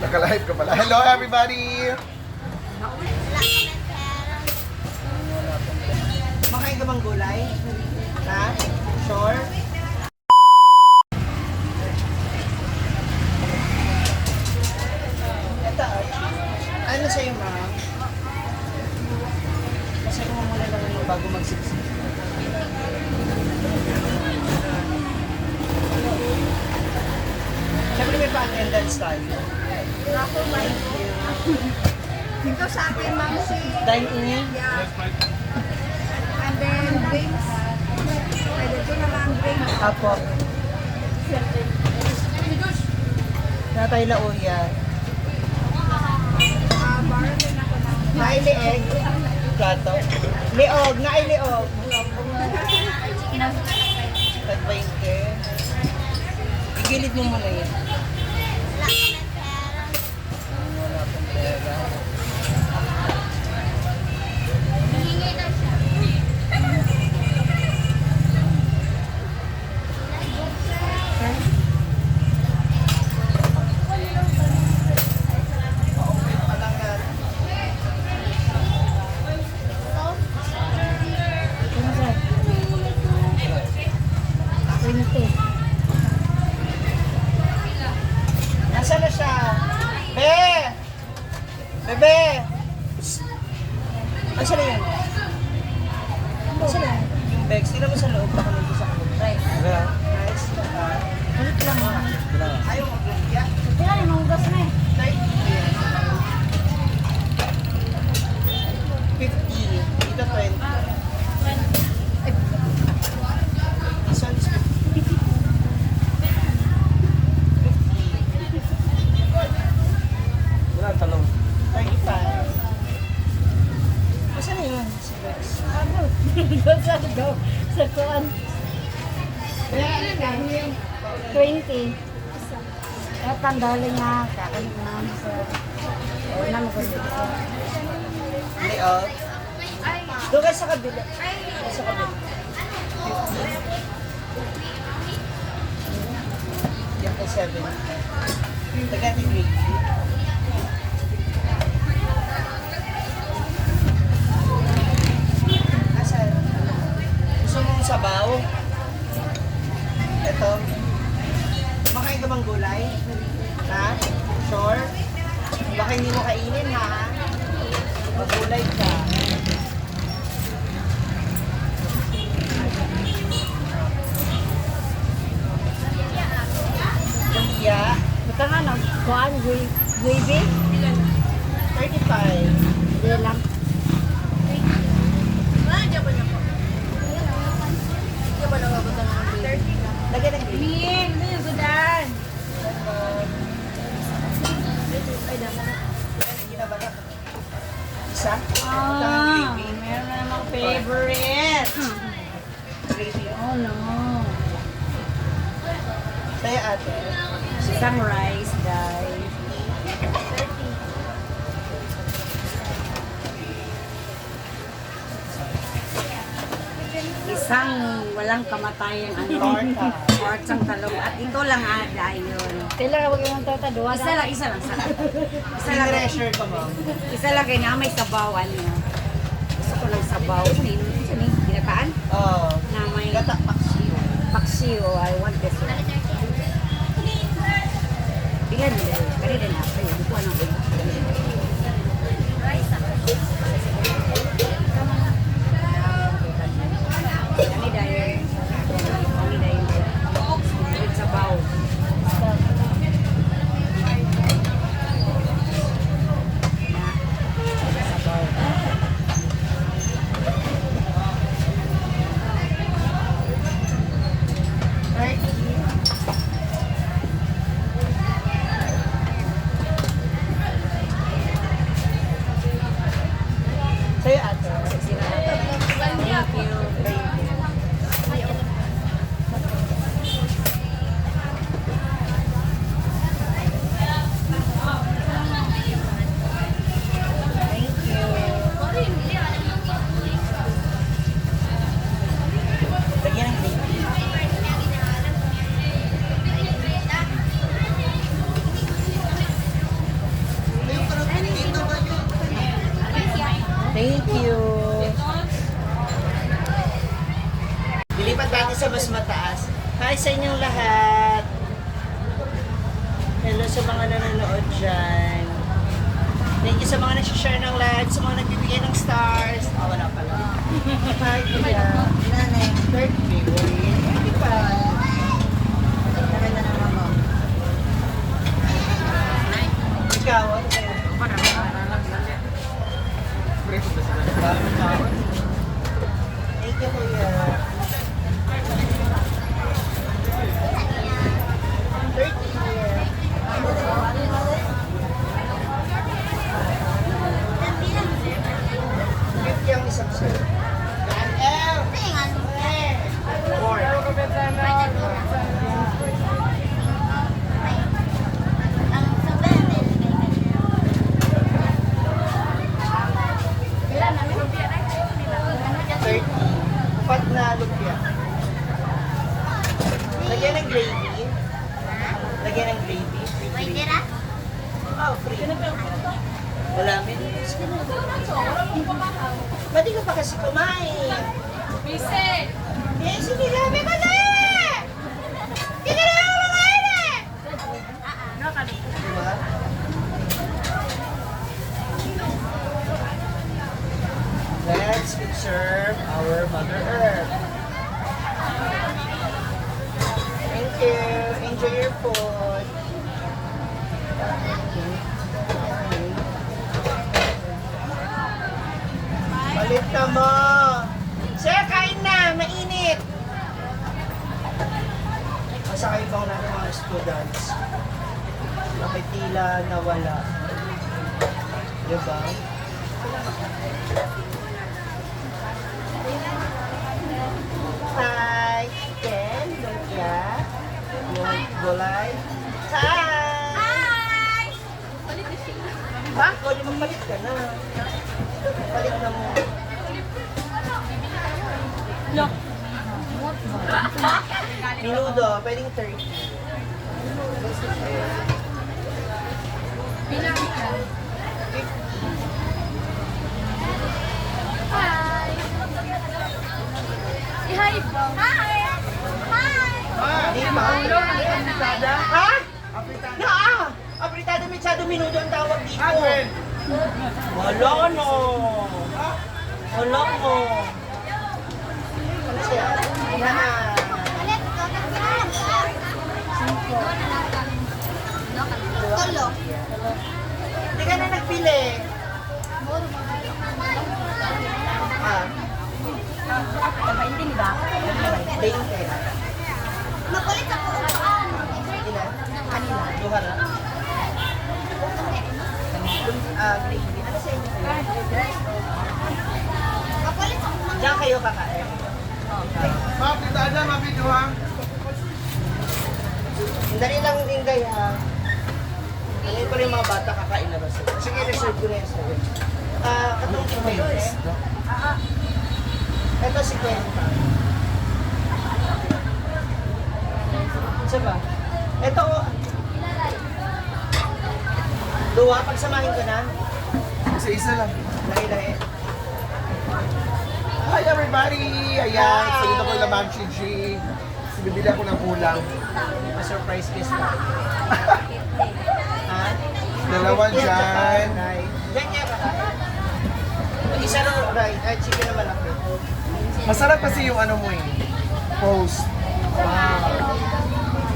Naka-live ka pala. Hello everybody! Makain ka bang gulay? Ha? Sure? Ito, ano sa'yo, ma'am? Kasi mo muna lang yung bago magsiksik. Siyempre may pa-attendance tayo. Ako, thank you. Ito sa akin, ma'am, si... Dine-in? Yeah. And then, drinks. Pwede ito naman, drinks. Apo. Natay lauya. Bar din ako na. Nailieg. Plato. Liog. Nailiog. Tag-20. Igilid mo muna yun. Wala pong pera. Nasaan na siya? Be! Bebe! Nasaan na yun? Nasaan na? Yung bags. Tingnan mo sa loob. Baka nandito sa loob. Right. Rice. Ulit lang, ma'am. Ayaw mo. Yeah. Kaya yung mga gas na eh. 50. Dito 20. This one is 50. Wala, talong. 35. Nasaan na yun? Si Bex. Ano? Sa kuan. 20. Kaya tandali nga. Kain naman sa... Una mo gusto ko. Layout. Doon kayo sa kabila. Doon sa kabila. 50. Yan kay 7. Tagating gravy. Asan? Gusto mong sabaw? Ito. Makain ka bang gulay? Ha? Sure? Baka hindi mo kainin, ha? Magulay ka. Lumpia. Buta nga na. Kuan, gravy. 35. Hindi lang. Lagyan ng gravy. Min, min, gudan. Isa? Ah, meron na namang favorite. Gravy. Oh no. Kaya ate. Isang rice, guys. Isang walang kamatayang Torta. Tortang talong. At ito lang ada yun. Kailangan wag yung torta, duwa Isa lang. Isa lang. Sinreasure ka, ma'am. Isa lang kaya nga may sabawan niya. Gusto ko ng sabaw. Ano yun? Ano yun? Ginataan? Oo. Na may Gata paksiyo. paksiyo. I want this one. Bigyan nila. Kanina na. Hindi ko anong bigyan. Kami dahil. Kami dahil. With sabaw. Right? Thank you. Lilipat natin sa mas mataas. Hi sa inyong lahat. Hello sa mga nanonood dyan. Thank you sa mga nag-share ng live, sa mga nagbibigay ng stars. Ah, wala pala. Hi, kuya. Third favorite. Hindi pa. Maganda naman mo. Ikaw, ano sa'yo? Thank you, kuya. Third year. Fifty ang isang sir. Four. Upat na lumpia. Lagyan ng gravy. Lagyan ng gravy. Oh, free. Wala min. Ba't di ka pa kasi kumain? Bise! Eh, sinigabi ko na eh! Hindi ka na ako kumain eh! Diba? Let's conserve our Mother Earth. Thank you. Enjoy your food. Palit ka mo. Sir, kain na. Mainit. Masakay bang natin mga students? Nakitila na wala. Diba? Hi, Ken, Lumpia, Gulay. Hi! Bakit? Magpalit ka na. Palit na mo. Minudo, pwedeng 30. Hi! Hi! Di ba? Apritada? Ha? Apritada? Apritada mechado minudo ang tawag dito. Wala no. Wala no. Ano siya? Na. Tolo. Hindi ka na nagpili. Ah, Hindi ba? 20. Makulit ako. Ilan? Kanila. Duha na? Gravy. Ano sa inyo? Makulit ako. Diyan kayo kakain. Ma'am, kita aja, mabidyo ha. Dali lang din kayo ha. Ngayon ko rin yung mga bata kakain na ba sila. Sige, reserve ko na yan sa'yo. Katong ito eh. Ito si Kwenta. Isa ba? Ito o. Duwa, pagsamahin ko na. Isa-isa lang. Lahi-lahi. Hi everybody! Ayan, salita ko na Ma'am Gigi. Bibili ako ng ulam. Ma-surprise guest tayo. Ha? Dalawa dyan. Diyan kaya kakain. Isa ro, right. Ay, chicken na malaki. Masarap kasi yung ano mo eh. Post.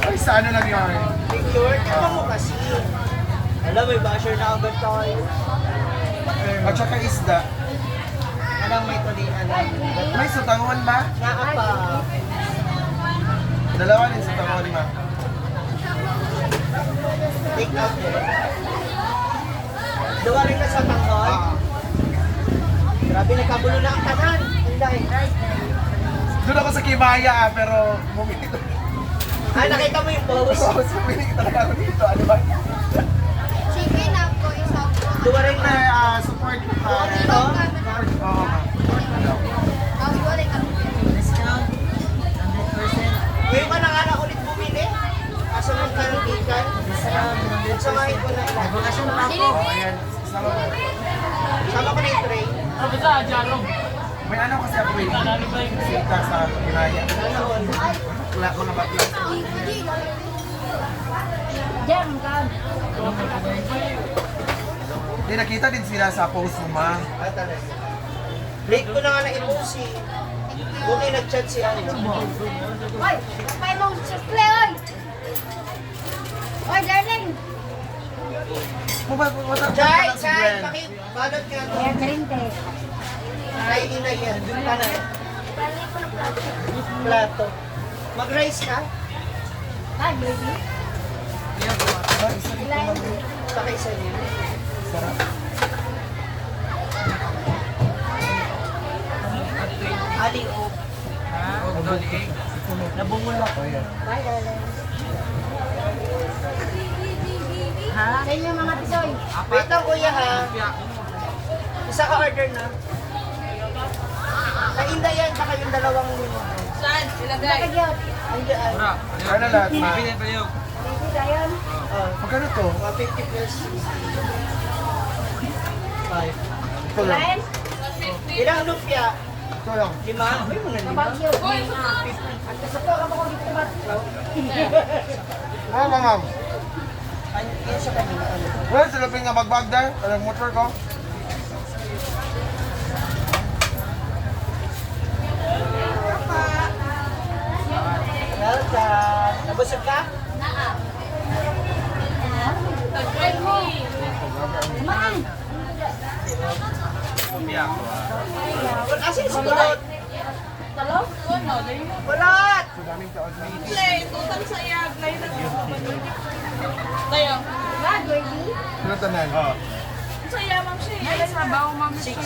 Ay, sa ano lang yun? Picture, tama mo kasi. Alam, may basher na agad tayo. At saka isda. Anong may tulian? May sutangon ba? Naapa. Dalawa din sutangon ma. Take out eh. Duwa rin ka sa tanghon. Ah. Grabe, nagkabulo na ang tanan. Hinday. Doon ako sa Kimaya pero bumili ko. Ah, nakita mo yung post? Oo, bumili talaga ako dito. Ano ba? Sige na po, isa po. Duwa rin Siyempre, na. support ko pa. Ito? Oo, ma'am. Tapos wala ka. Discount. 100%. Ngayon ka na nga na ulit bumili. Kaso nung kanibigan. Samahin ko na ilan. Sige. Ayan, sama ko. Sama ko na yung tray. May ano kasi ako eh. Sita sa Pinaya. Mga bakla. Diyan, kan. Hindi, nakita din sila sa post mo, ma. Late ko na nga na-i-post eh. Buti nag-chat si ano. Oy, may mong sukle, oy! Oy, darling! Chay, Chay, pakibalot ka. Kaya karinte. Ay, ina yan. Doon ka na. Plato. Mag-rice ka? Ah, baby. Ilan? Pakay sa niya. Sarap. Ali o. Nabungol ako. Bye, darling. Ha? Sa inyo mga tisoy. Wait lang kuya ha. Isa ka order na. Kainda yan, baka yung dalawang Saan? Ilagay. Kagyot. Andyan. Ano lahat, ma? Baby, dayon. Oh, Magkano to? mga 50 plus. 5. Ito lang. Kain? Ilang lumpia? Ito lang. 5? Uy, mo na 5. Kabagyo. At kasako ka mo kung dito ba? Oo, ma'am. Ano yun sa kanila? Ano? Well, silapin nga bagbag dahil. Alam motor ko. Welcome. Nabusog ka? Man! Asin si Kulot? Talo? Kulot! So, daming taon. Play. Tutang sa iya. Play na tayo. Ba, baby? Ano tanan? Sa iya, ma'am siya. Ay, sabaw, ma'am siya.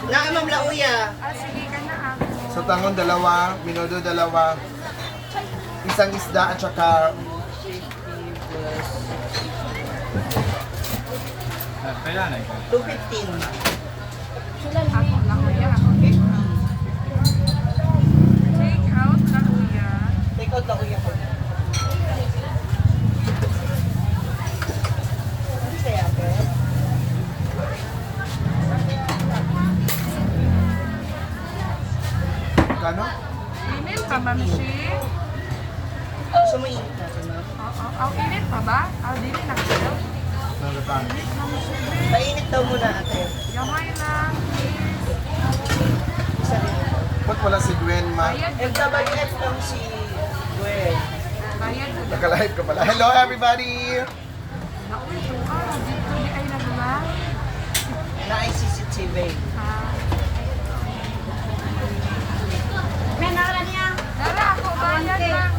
Naamam lauya. Sige ka na ako. Sa tangon, dalawa. Minodo, dalawa. Isang isda at saka 215. Sila Ako lang kuya. Take out lang kuya. Take out lauya ko. Ano kaya ba? kano? Init pa, ma'am siya. Gusto mo init natin, ma'am? Oo. Ang init pa ba? Dili na kayo. Nagatan. Painit daw muna ate. Gamay lang. Isa rin. Ba't wala si Gwen, ma? Bayad. FWF lang si Gwen. Bayad. Nakalive ka pala. Hello, everybody! Naku, ito ka. Dito di ay nagla. Na-ICCTV. May nakala niya. Dara ako, bayad lang.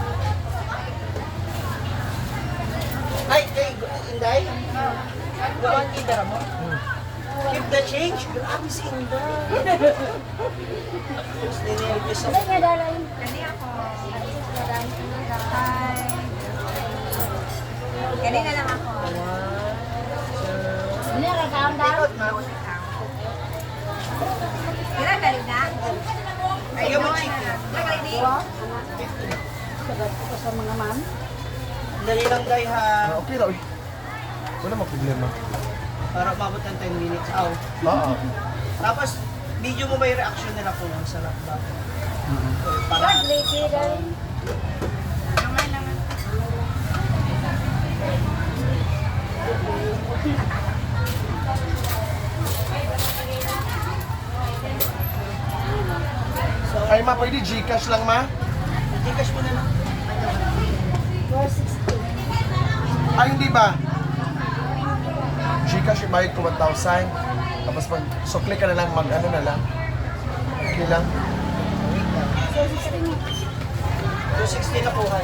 Ay, kay Inday? Gawin Inday mo? Keep the change. Grabe si Inday. Tapos ninilbis Sila ako. niya, darling. Kani ako. Hi. Kanina lang ako. Ini rekaam daw. Take out, ma'am. Kira galing na? Ayaw mo chicken. Wow. Sagat ko sa mga ma'am. Dali lang day ha. Okay daw. Wala mo problema. Para umabot ng 10 minutes. Aw. Oo. Tapos, video mo ba yung reaction nila kung ang sarap ba? Para Bad lady, darling. Gamay lang. Ay, ma, pwede Gcash lang, ma? Gcash mo na lang. 460. Ay, hindi ba? Gcash, ibayad ko 1,000. Tapos pag sukli ka na lang, mag-ano na lang. Okay lang. 460 niya. 260 na kuha.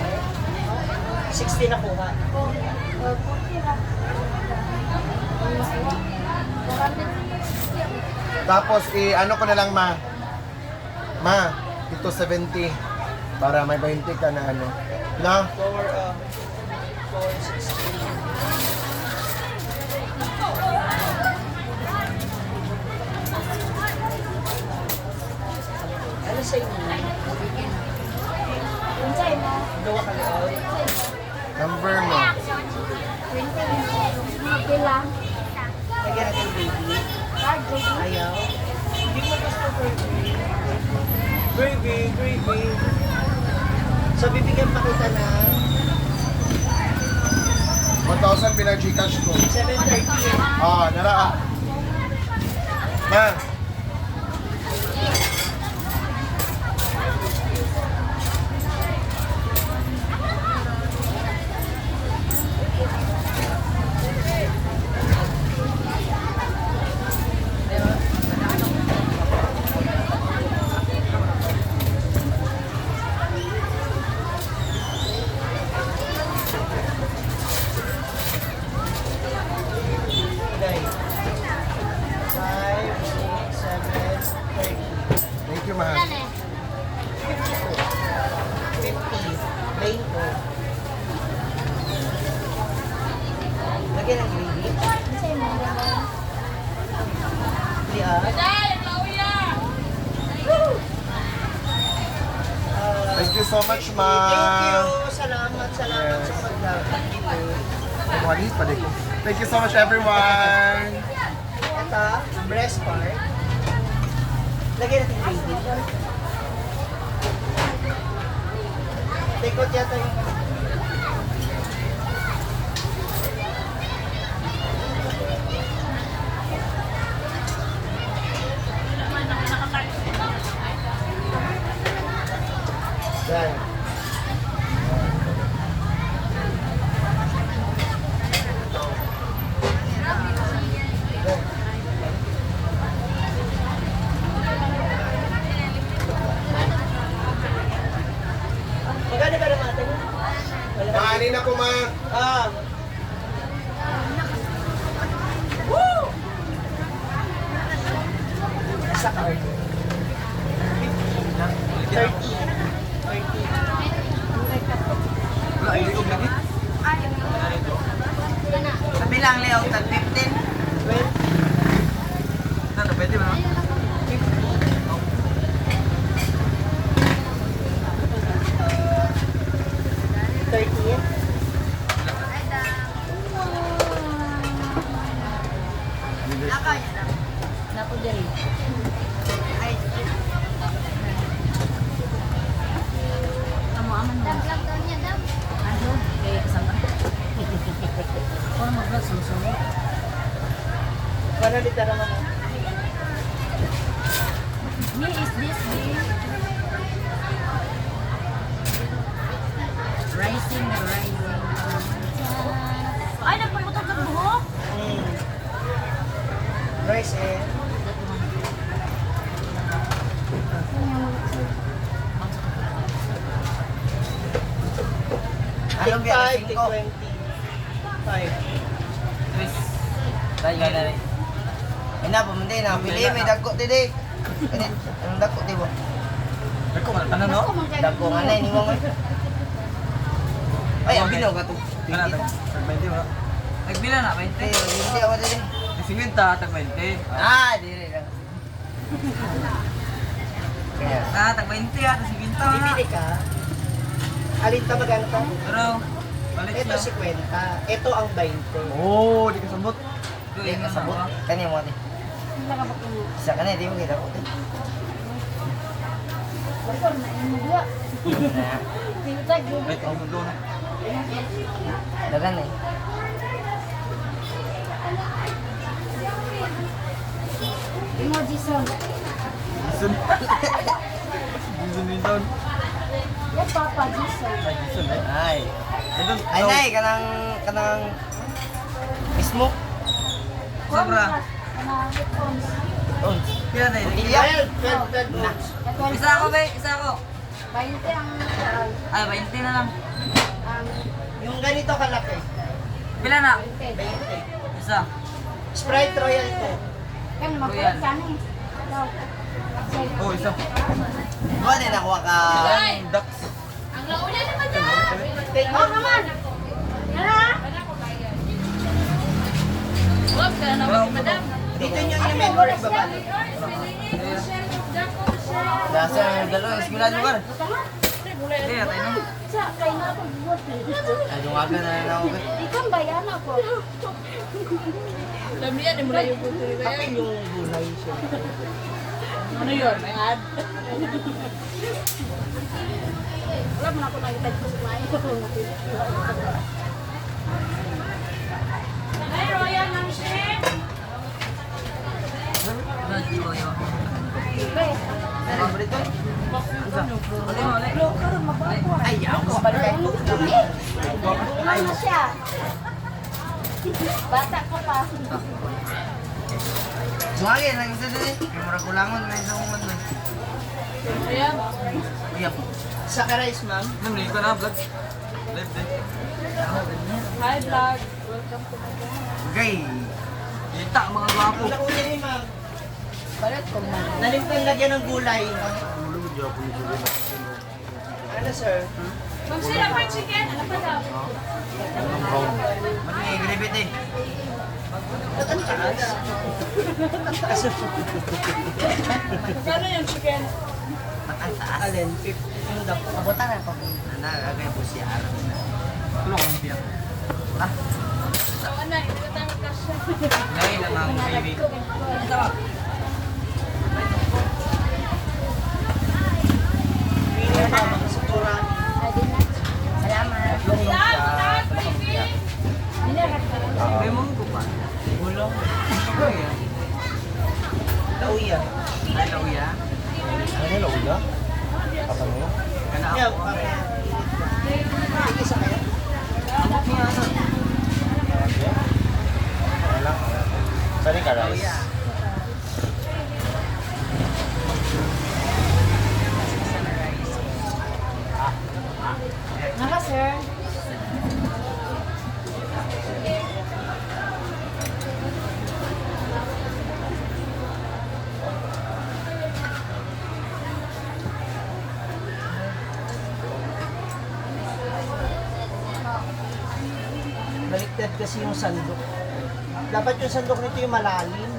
60 na kuha. Tapos, ano ko na lang, ma? Ma, ito 70. Para may 20 ka na ano. Na? For 460. Ano sa inyo? Unsay mo? Gawa ka lang. Number mo. 20. Pila. Lagyan natin baby. Hard, baby. Ayaw. Hindi mo gusto gravy. Gravy. So, bibigyan pa kita ng 1,000 pinag-Gcash ko. 7:30. Nara. Ma. Day. 5, 6, 7, 30. Thank you, ma. 50. Plain ko. Lagyan ng gravy. Kasi mo, Hindi ah. Thank you so much, ma. Thank you. Salamat sa Yes. pagdating. Manis pa din. Thank you so much, everyone. Ito, breast part. Lagyan natin gravy. Tikot yata yung... Yan. Magkano ba naman natin? Wala. Maanin ako, ma. Ah. Woo! Sa card. 30. 30. Wala, hindi ko gani. Kabilang layout at 15. 20. Ano, pwede ba? 30. Naku diri. Kamu aman mo. Ano? Kaya kasama. Kung mag-vlog, sumusunod. Wala liter naman. Me is this me? Rising. Ay, nagpaputok ng buhok? Rice eh. Anong Take 5, ginasing take ko? 20. 5. Chris. Tayo na rin. Ay na, pumunti na. Pili, may dagko, tidi. Anong dagko, di ba? Dagko, ano no? Dagko nga na, iniwang mo. Ay, ang binaw ka to. Kana tag 20 ba? Nagbila na 20. Hindi ako tidi. Sigwinta tag 20. Dili lang. Kaya. Tag 20 ah, sigwinta na. Bibili ka. Alin ka magano ka? Pero palit Ito siya. 50. Ito ang 20. Oh, di ka sambot. Kaya kasabot. Kani mo ate. Isa ka na, di mo kita ko. Bakor na yung mugwa. Pinutag yun. Wait, ang mundo na. Dagan eh. Emoji song. Jason. Jason din doon. Yan Papa Jason. Jason eh. Ay. Doon. Ay, nay, kanang smoke. Sobra. Kanang headphones. Tons. Kaya na yun. Iyak. 12 Na. volts. Isa ako ba? Isa ako. 20 ang Ay, 20 na lang. Yung ganito kalaki. Pila na? 20. Isa. Sprite Royal to. Kan makulit ka na eh. Daw. Oh, isa. Kuha din ako ka. Ang ducks. Thank Oh, you. naman! Tara! Dito nyo yung memory babalik. Dasa dalawa eskwela lugar. Tama? Kaya tayo no? Sa kay na ako buot. Ay, dungagan na lang ako. Ikan bayan ako. Dami yan, mula yung puto rin ba yan? Yung gulay siya. Ano yun? May ad? Wala mo na ako nakita ko sa bayan. Ay, Royal ng shrimp! Toyo. Be, Paborito? Ay, ako. ano na siya? Bata ko pa. Sumagin, lang isa din eh. May murag kulangon, may isang uman mo. Ayan. Uyap. Saka rice, ma'am. Namili ko na vlog. Live din. Hi, vlog. Welcome to my channel. Okay. Kita mga gwapo. Ang nakuha ni ma'am. Balat ko na. Nalimtang lagyan ng gulay. Ano, sir? Ma'am, sila pa yung chicken. Ano pa daw? Ba't may gribit eh? Ba't ang taas? Magkano yung chicken? Ba't ang taas? Alin? 50 yung dako. Abutan na pa. Nagagay po siya. Tulong ang biyak. So, ano, hindi na tayo magkasya. Ngayon na mga baby. Pili na mga sutura. Salamat. Lahat, baby! May munggo pa. Gulong. Ano yan? Lauya. Ay, lauya. Ano yung lauya? Apa mo? Kana Yeah, ako. Sige sa kaya. Amok niya ano? Wala. Saan ka rice? Lauya. Naka, sir. Baliktad kasi yung sandok. Dapat yung sandok nito yung malalim.